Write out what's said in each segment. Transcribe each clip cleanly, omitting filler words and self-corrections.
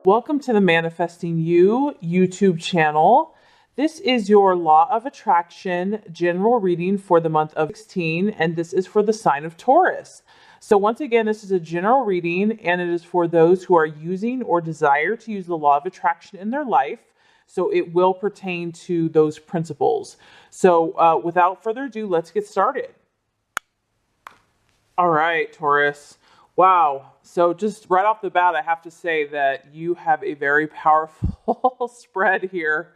Welcome to the Manifesting You YouTube channel. This is your Law of Attraction general reading for the month of 16, and this is for the sign of Taurus. So once again, this is a general reading, and it is for those who are using or desire to use the Law of Attraction in their life. So it will pertain to those principles. So without further ado, let's get started. All right, Taurus. Wow. So just right off the bat, I have to say that you have a very powerful spread here.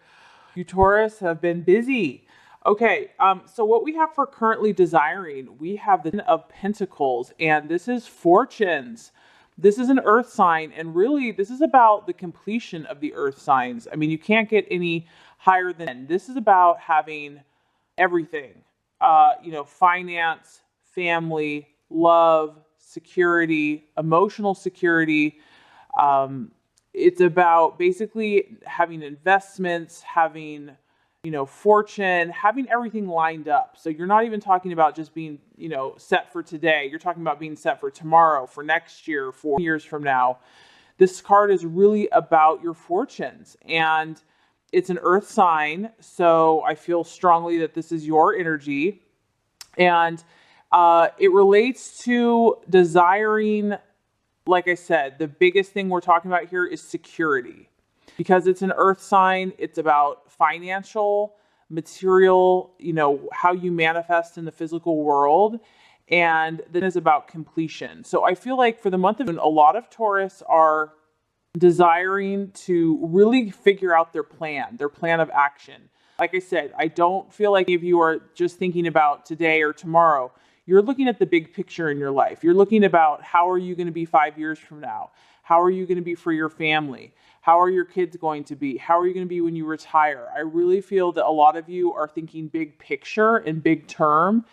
You Taurus have been busy. Okay, so what we have for currently desiring, we have the Ten of Pentacles, and this is fortunes. This is an earth sign, and really this is about the completion of the earth signs. I mean, you can't get any higher than this. Is about having everything, finance, family, love, security, emotional security. It's about basically having investments, having, fortune, having everything lined up. So you're not even talking about just being, set for today. You're talking about being set for tomorrow, for next year, 4 years from now. This card is really about your fortunes, and it's an earth sign. So I feel strongly that this is your energy, and it relates to desiring. Like I said, the biggest thing we're talking about here is security. Because it's an earth sign, it's about financial, material, how you manifest in the physical world. And then it's about completion. So I feel like for the month of June, a lot of Taurus are desiring to really figure out their plan of action. Like I said, I don't feel like if you are just thinking about today or tomorrow. You're looking at the big picture in your life. You're looking about how are you going to be 5 years from now? How are you going to be for your family? How are your kids going to be? How are you going to be when you retire? I really feel that a lot of you are thinking big picture and big term,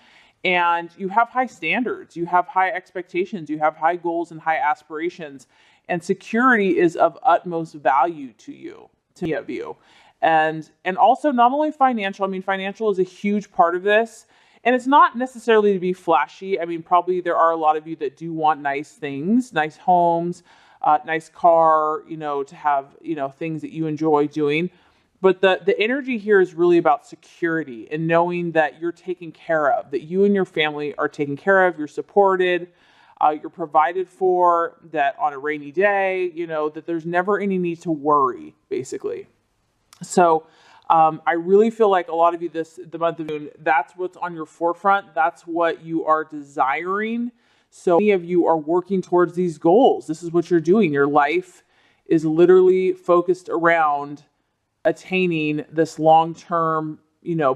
and you have high standards. You have high expectations. You have high goals and high aspirations, and security is of utmost value to you, to many of you. And also not only financial. I mean, financial is a huge part of this. And it's not necessarily to be flashy. I mean, probably there are a lot of you that do want nice things, nice homes, nice car, to have, things that you enjoy doing. But the energy here is really about security and knowing that you're taken care of, that you and your family are taken care of, you're supported, you're provided for, that on a rainy day, that there's never any need to worry, basically. So I really feel like a lot of you the month of June, that's what's on your forefront. That's what you are desiring. So many of you are working towards these goals. This is what you're doing. Your life is literally focused around attaining this long-term,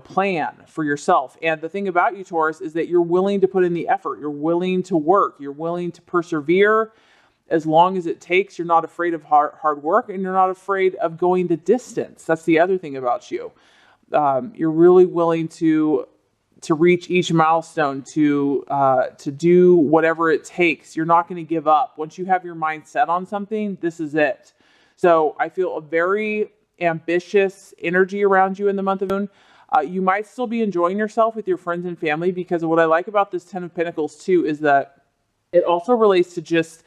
plan for yourself. And the thing about you, Taurus, is that you're willing to put in the effort. You're willing to work. You're willing to persevere. As long as it takes, you're not afraid of hard work, and you're not afraid of going the distance. That's the other thing about you. You're really willing to reach each milestone, to do whatever it takes. You're not going to give up. Once you have your mind set on something, this is it. So I feel a very ambitious energy around you in the month of June. You might still be enjoying yourself with your friends and family, because what I like about this Ten of Pentacles too is that it also relates to just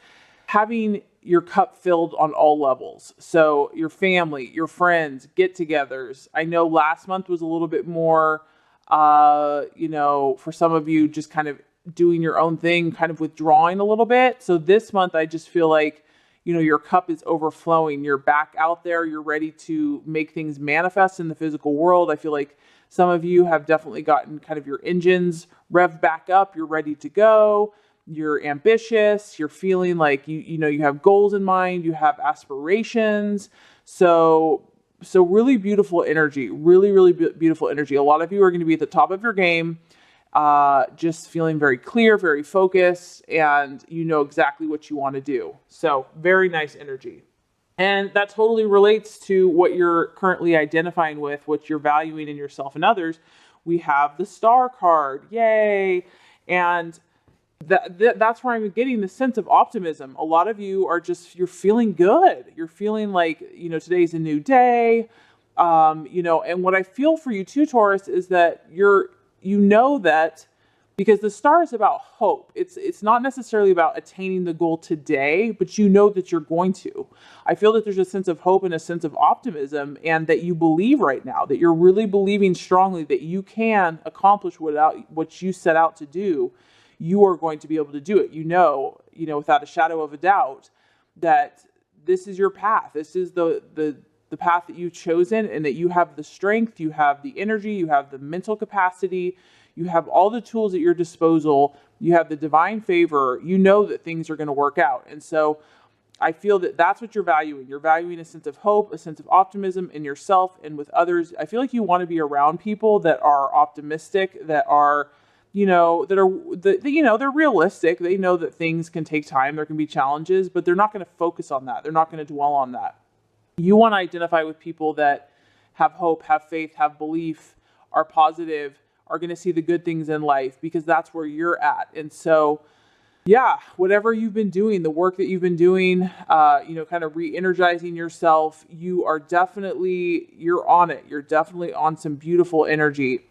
having your cup filled on all levels. So your family, your friends, get-togethers. I know last month was a little bit more, for some of you just kind of doing your own thing, kind of withdrawing a little bit. So this month, I just feel like, your cup is overflowing. You're back out there. You're ready to make things manifest in the physical world. I feel like some of you have definitely gotten kind of your engines revved back up. You're ready to go. You're ambitious, you're feeling like you have goals in mind, you have aspirations. So really beautiful energy, really beautiful energy. A lot of you are going to be at the top of your game, just feeling very clear, very focused, and you know exactly what you want to do. So very nice energy. And that totally relates to what you're currently identifying with, what you're valuing in yourself and others. We have the Star card, yay! And that's where I'm getting the sense of optimism. A lot of you are you're feeling good. You're feeling like, today's a new day. And what I feel for you too, Taurus, is that that because the star is about hope. It's not necessarily about attaining the goal today, but you know that you're going to. I feel that there's a sense of hope and a sense of optimism, and that you believe right now, that you're really believing strongly that you can accomplish what you set out to do. You are going to be able to do it. You know, without a shadow of a doubt that this is your path. This is the path that you've chosen, and that you have the strength, you have the energy, you have the mental capacity, you have all the tools at your disposal, you have the divine favor, you know that things are going to work out. And so I feel that that's what you're valuing. You're valuing a sense of hope, a sense of optimism in yourself and with others. I feel like you want to be around people that are optimistic, that are, they're realistic. They know that things can take time. There can be challenges, but they're not going to focus on that. They're not going to dwell on that. You want to identify with people that have hope, have faith, have belief, are positive, are going to see the good things in life, because that's where you're at. And so, yeah, whatever you've been doing, the work that you've been doing, kind of re-energizing yourself, you're on it. You're definitely on some beautiful energy.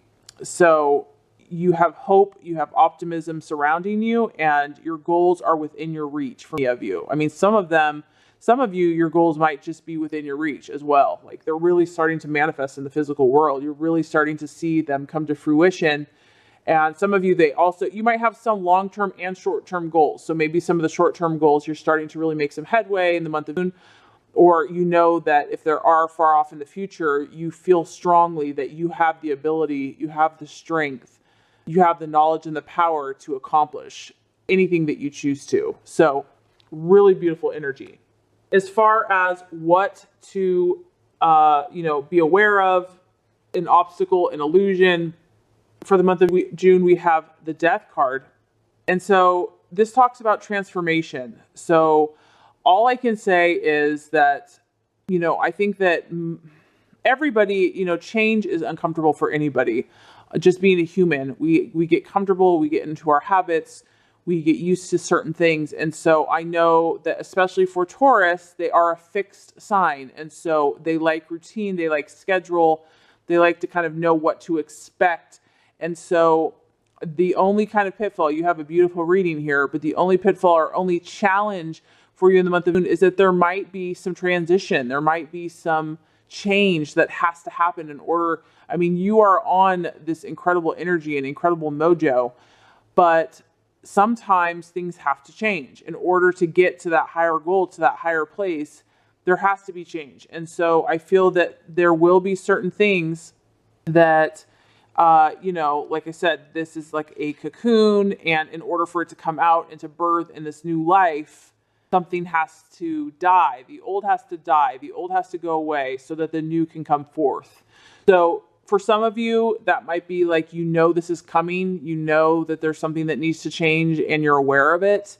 So you have hope, you have optimism surrounding you, and your goals are within your reach for many of you. I mean, some of you, your goals might just be within your reach as well. Like, they're really starting to manifest in the physical world. You're really starting to see them come to fruition. And some of you, you might have some long-term and short-term goals. So maybe some of the short-term goals, you're starting to really make some headway in the month of June. Or you know that if there are far off in the future, you feel strongly that you have the ability, you have the strength, you have the knowledge and the power to accomplish anything that you choose to. So really beautiful energy. As far as what to, be aware of, an obstacle, an illusion, for the month of June, we have the Death card. And so this talks about transformation. So all I can say is that, I think that everybody, change is uncomfortable for anybody. Just being a human, we get comfortable, we get into our habits, we get used to certain things. And so I know that especially for Taurus, they are a fixed sign. And so they like routine, they like schedule, they like to kind of know what to expect. And so the only kind of pitfall, you have a beautiful reading here, but the only pitfall or only challenge for you in the month of June is that there might be some transition. There might be some change that has to happen in order. I mean, you are on this incredible energy and incredible mojo, but sometimes things have to change in order to get to that higher goal, to that higher place. There has to be change. And so I feel that there will be certain things that, like I said, this is like a cocoon, and in order for it to come out and to birth in this new life, something has to die. The old has to die. The old has to go away so that the new can come forth. So for some of you, that might be like, this is coming, that there's something that needs to change and you're aware of it.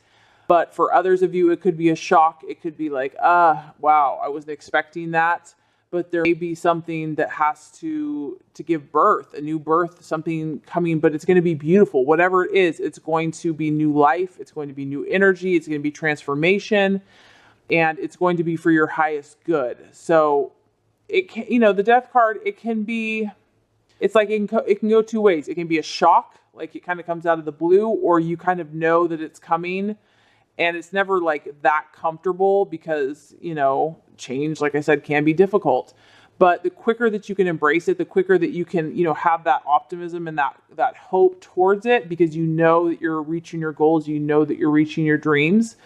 But for others of you, it could be a shock. It could be like, wow, I wasn't expecting that. But there may be something that has to give birth, a new birth, something coming, but it's going to be beautiful. Whatever it is, it's going to be new life. It's going to be new energy. It's going to be transformation, and it's going to be for your highest good. So it can, the Death card, it can go two ways. It can be a shock, like it kind of comes out of the blue, or you kind of know that it's coming. And it's never like that comfortable because, change, like I said, can be difficult. But the quicker that you can embrace it, the quicker that you can, have that optimism and that hope towards it, because you know that you're reaching your goals, you know that you're reaching your dreams,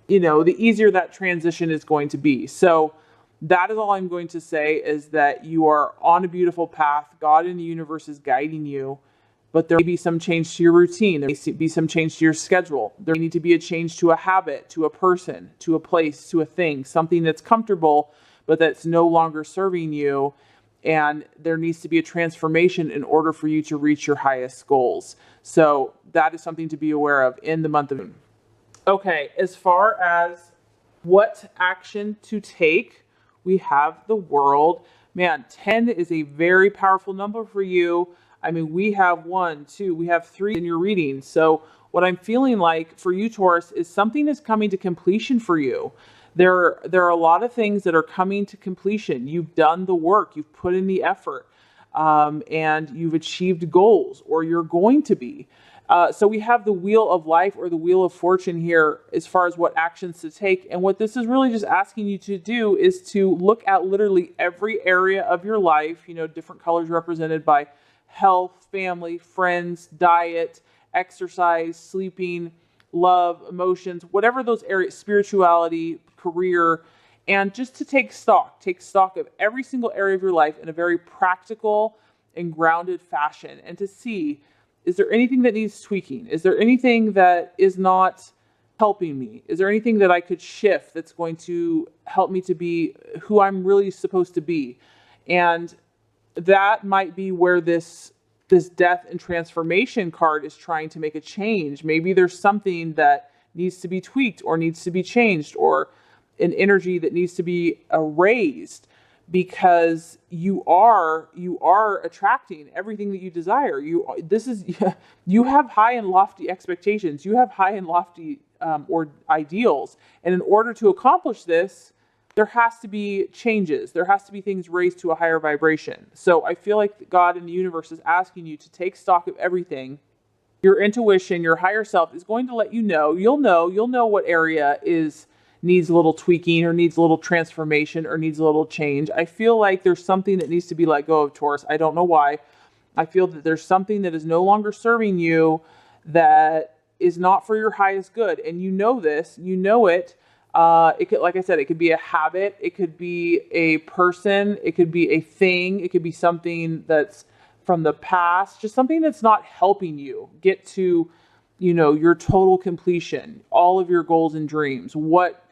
the easier that transition is going to be. So that is all I'm going to say, is that you are on a beautiful path. God in the universe is guiding you. But there may be some change to your routine. There may be some change to your schedule. There may need to be a change to a habit, to a person, to a place, to a thing, something that's comfortable, but that's no longer serving you. And there needs to be a transformation in order for you to reach your highest goals. So that is something to be aware of in the month of June. Okay, as far as what action to take, we have the World. Man, 10 is a very powerful number for you. I mean, we have 1, 2, we have 3 in your reading. So what I'm feeling like for you, Taurus, is something is coming to completion for you. There are a lot of things that are coming to completion. You've done the work, you've put in the effort, and you've achieved goals, or you're going to be. So we have the wheel of life or the wheel of fortune here as far as what actions to take. And what this is really just asking you to do is to look at literally every area of your life, different colors represented by health, family, friends, diet, exercise, sleeping, love, emotions, whatever those areas, spirituality, career, and just to take stock of every single area of your life in a very practical and grounded fashion, and to see, is there anything that needs tweaking? Is there anything that is not helping me? Is there anything that I could shift that's going to help me to be who I'm really supposed to be? And that might be where this death and transformation card is trying to make a change. Maybe there's something that needs to be tweaked or needs to be changed, or an energy that needs to be raised, because you are attracting everything that you desire. You have high and lofty expectations. You have high and lofty or ideals, and in order to accomplish this, there has to be changes. There has to be things raised to a higher vibration. So I feel like God in the universe is asking you to take stock of everything. Your intuition, your higher self is going to let you know. You'll know what area needs a little tweaking, or needs a little transformation, or needs a little change. I feel like there's something that needs to be let go of, Taurus. I don't know why. I feel that there's something that is no longer serving you, that is not for your highest good. And you know this, you know it. It could, like I said, it could be a habit. It could be a person. It could be a thing. It could be something that's from the past, just something that's not helping you get to, your total completion, all of your goals and dreams. What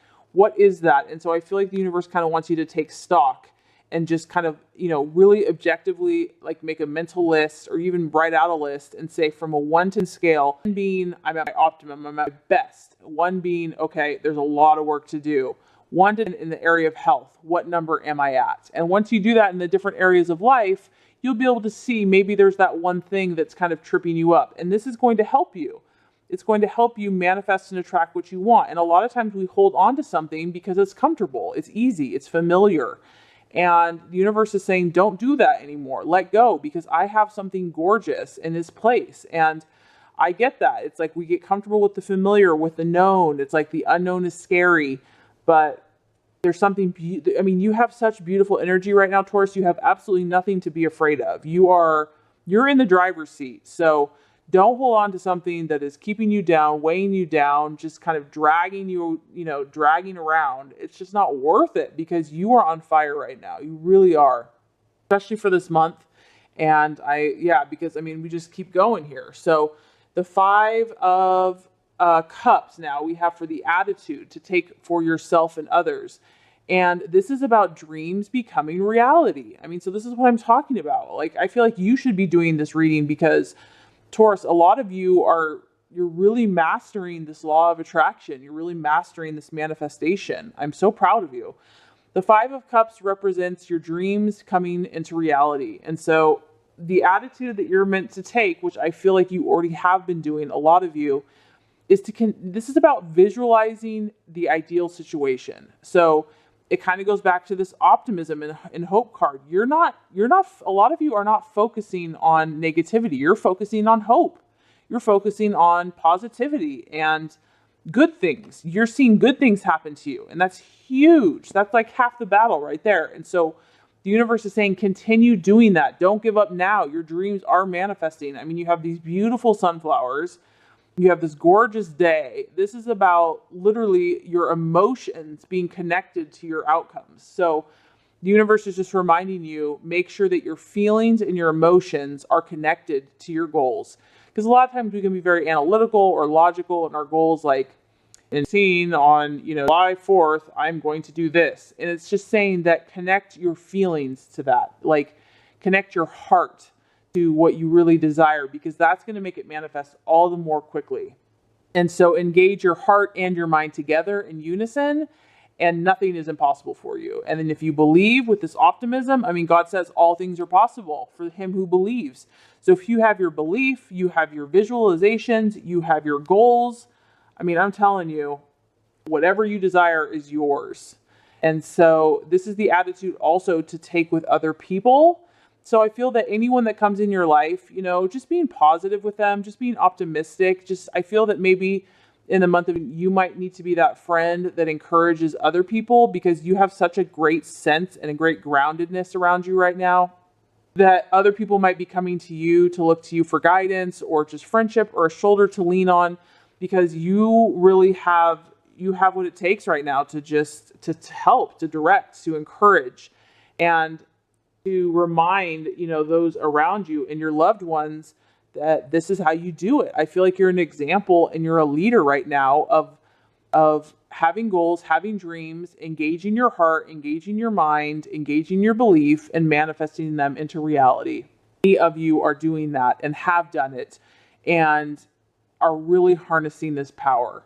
is that? And so I feel like the universe kind of wants you to take stock and just kind of, really objectively, like, make a mental list, or even write out a list and say, from a 1 to 10 scale, 1 being I'm at my optimum, I'm at my best. 1 being, okay, there's a lot of work to do. 1 to 10 in the area of health, what number am I at? And once you do that in the different areas of life, you'll be able to see maybe there's that one thing that's kind of tripping you up. And this is going to help you. It's going to help you manifest and attract what you want. And a lot of times we hold on to something because it's comfortable, it's easy, it's familiar. And the universe is saying, don't do that anymore. Let go, because I have something gorgeous in this place. And I get that. It's like we get comfortable with the familiar, with the known. It's like the unknown is scary. But there's something, you have such beautiful energy right now, Taurus. You have absolutely nothing to be afraid of. You're in the driver's seat. So don't hold on to something that is keeping you down, weighing you down, just kind of dragging you, dragging around. It's just not worth it, because you are on fire right now. You really are, especially for this month. And because we just keep going here. So the 5 of Cups now we have for the attitude to take for yourself and others. And this is about dreams becoming reality. So this is what I'm talking about. Like, I feel like you should be doing this reading, because Taurus, a lot of you're really mastering this law of attraction. You're really mastering this manifestation. I'm so proud of you. The 5 of Cups represents your dreams coming into reality. And so the attitude that you're meant to take, which I feel like you already have been doing, a lot of you, is this is about visualizing the ideal situation. So it kind of goes back to this optimism and hope card. A lot of you are not focusing on negativity. You're focusing on hope. You're focusing on positivity and good things. You're seeing good things happen to you. And that's huge. That's like half the battle right there. And so the universe is saying, continue doing that. Don't give up now. Your dreams are manifesting. You have these beautiful sunflowers. You have this gorgeous day. This is about literally your emotions being connected to your outcomes. So the universe is just reminding you, make sure that your feelings and your emotions are connected to your goals. Because a lot of times we can be very analytical or logical in our goals, like, seeing on, July 4th, I'm going to do this. And it's just saying that connect your feelings to that. Like, connect your heart to what you really desire, because that's going to make it manifest all the more quickly. And so engage your heart and your mind together in unison, and nothing is impossible for you. And then if you believe with this optimism, God says all things are possible for him who believes. So if you have your belief, you have your visualizations, you have your goals, I'm telling you, whatever you desire is yours. And so this is the attitude also to take with other people. So I feel that anyone that comes in your life, just being positive with them, just being optimistic, I feel that maybe in the month of, you might need to be that friend that encourages other people, because you have such a great sense and a great groundedness around you right now, that other people might be coming to you to look to you for guidance or just friendship or a shoulder to lean on, because you really have what it takes right now to help, to direct, to encourage, and to remind, those around you and your loved ones that this is how you do it. I feel like you're an example and you're a leader right now of having goals, having dreams, engaging your heart, engaging your mind, engaging your belief, and manifesting them into reality. Many of you are doing that and have done it and are really harnessing this power.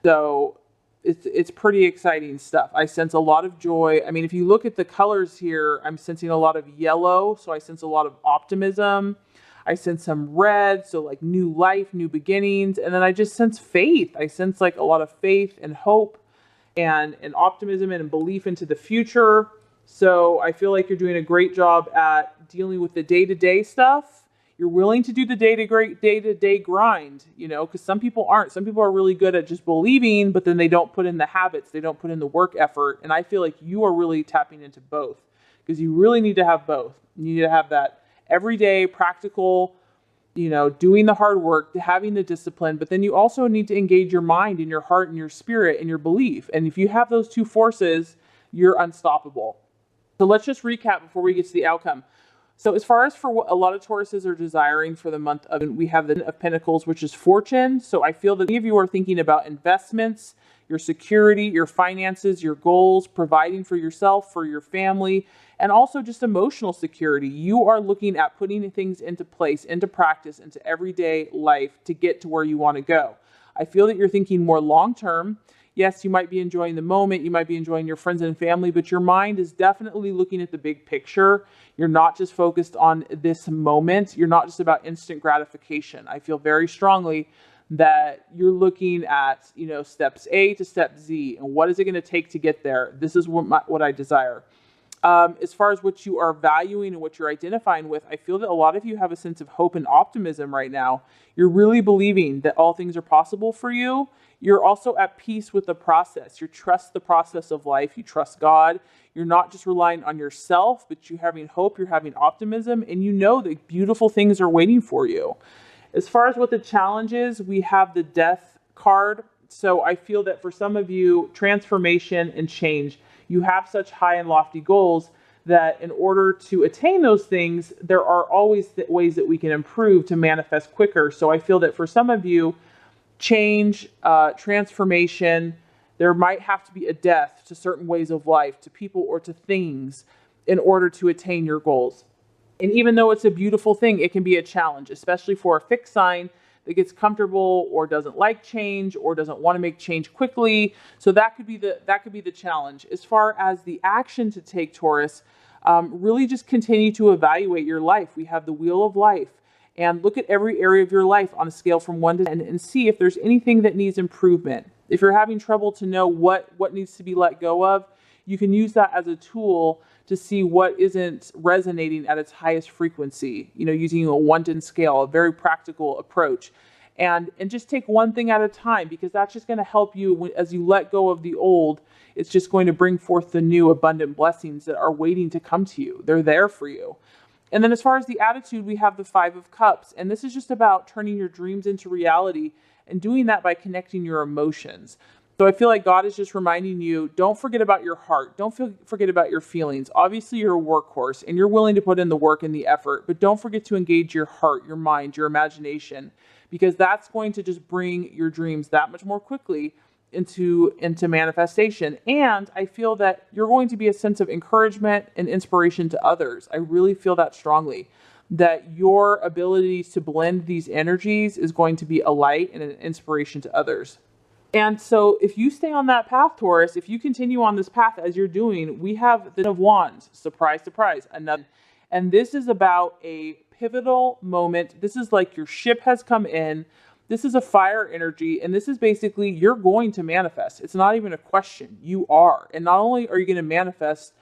So it's pretty exciting stuff. I sense a lot of joy. I mean, if you look at the colors here, I'm sensing a lot of yellow. So I sense a lot of optimism. I sense some red. So like new life, new beginnings. And then I just sense faith. I sense like a lot of faith and hope and optimism and belief into the future. So I feel like you're doing a great job at dealing with the day-to-day stuff. You're willing to do the day-to-day grind, because some people aren't. Some people are really good at just believing, but then they don't put in the habits. They don't put in the work effort. And I feel like you are really tapping into both, because you really need to have both. You need to have that everyday practical, doing the hard work, having the discipline, but then you also need to engage your mind and your heart and your spirit and your belief. And if you have those two forces, you're unstoppable. So let's just recap before we get to the outcome. So as far as for what a lot of Tauruses are desiring for the month of, we have the of Pentacles, which is fortune. So I feel that many of you are thinking about investments, your security, your finances, your goals, providing for yourself, for your family, and also just emotional security. You are looking at putting things into place, into practice, into everyday life to get to where you want to go. I feel that you're thinking more long-term. Yes, you might be enjoying the moment, you might be enjoying your friends and family, but your mind is definitely looking at the big picture. You're not just focused on this moment. You're not just about instant gratification. I feel very strongly that you're looking at, steps A to step Z, and what is it going to take to get there? This is what I desire. As far as what you are valuing and what you're identifying with, I feel that a lot of you have a sense of hope and optimism right now. You're really believing that all things are possible for you. You're also at peace with the process. You trust the process of life. You trust God. You're not just relying on yourself, but you're having hope, you're having optimism, and you know that beautiful things are waiting for you. As far as what the challenge is, we have the Death card. So I feel that for some of you, transformation and change, you have such high and lofty goals that in order to attain those things, there are always ways that we can improve to manifest quicker. So I feel that for some of you, change, transformation, there might have to be a death to certain ways of life, to people or to things in order to attain your goals. And even though it's a beautiful thing, it can be a challenge, especially for a fixed sign that gets comfortable or doesn't like change or doesn't want to make change quickly. So that could be the challenge. As far as the action to take, Taurus, really just continue to evaluate your life. We have the Wheel of Life, and look at every area of your life on a scale from 1 to 10 and see if there's anything that needs improvement. If you're having trouble to know what needs to be let go of, you can use that as a tool to see what isn't resonating at its highest frequency, using a 1 to 10 scale, a very practical approach. And just take one thing at a time, because that's just going to help you as you let go of the old. It's just going to bring forth the new abundant blessings that are waiting to come to you. They're there for you. And then as far as the attitude, we have the 5 of Cups. And this is just about turning your dreams into reality and doing that by connecting your emotions. So I feel like God is just reminding you, don't forget about your heart. Don't forget about your feelings. Obviously, you're a workhorse and you're willing to put in the work and the effort, but don't forget to engage your heart, your mind, your imagination, because that's going to just bring your dreams that much more quickly into manifestation. And I feel that you're going to be a sense of encouragement and inspiration to others. I really feel that strongly, that your abilities to blend these energies is going to be a light and an inspiration to others. And so if you stay on that path, Taurus, if you continue on this path as you're doing, we have the Ten of Wands, surprise, surprise, another. And this is about a pivotal moment. This is like your ship has come in. This is a fire energy. And this is basically, you're going to manifest. It's not even a question. You are. And not only are you going to manifest,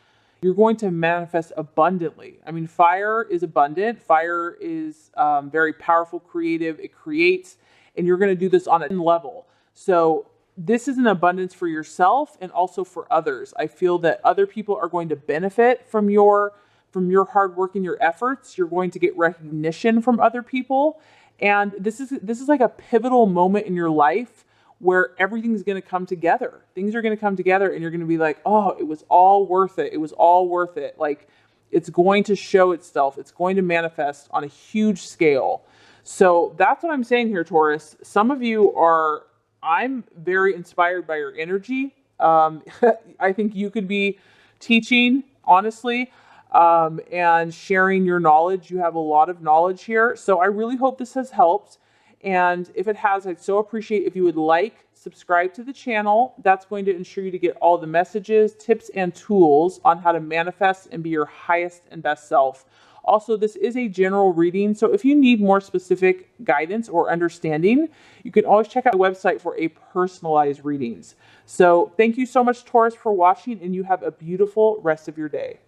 you're going to manifest abundantly. I mean, fire is abundant. Fire is very powerful, creative. It creates, and you're going to do this on a level. So this is an abundance for yourself and also for others. I feel that other people are going to benefit from your hard work and your efforts. You're going to get recognition from other people. And this is like a pivotal moment in your life where everything's going to come together. Things are going to come together and you're going to be like, oh, it was all worth it. It was all worth it. Like, it's going to show itself. It's going to manifest on a huge scale. So that's what I'm saying here, Taurus. Some of you are, I'm very inspired by your energy. I think you could be teaching, honestly, and sharing your knowledge. You have a lot of knowledge here. So I really hope this has helped. And if it has, I'd so appreciate if you would like, subscribe to the channel. That's going to ensure you to get all the messages, tips, and tools on how to manifest and be your highest and best self. Also, this is a general reading, so if you need more specific guidance or understanding, you can always check out the website for a personalized readings. So thank you so much, Taurus, for watching, and you have a beautiful rest of your day.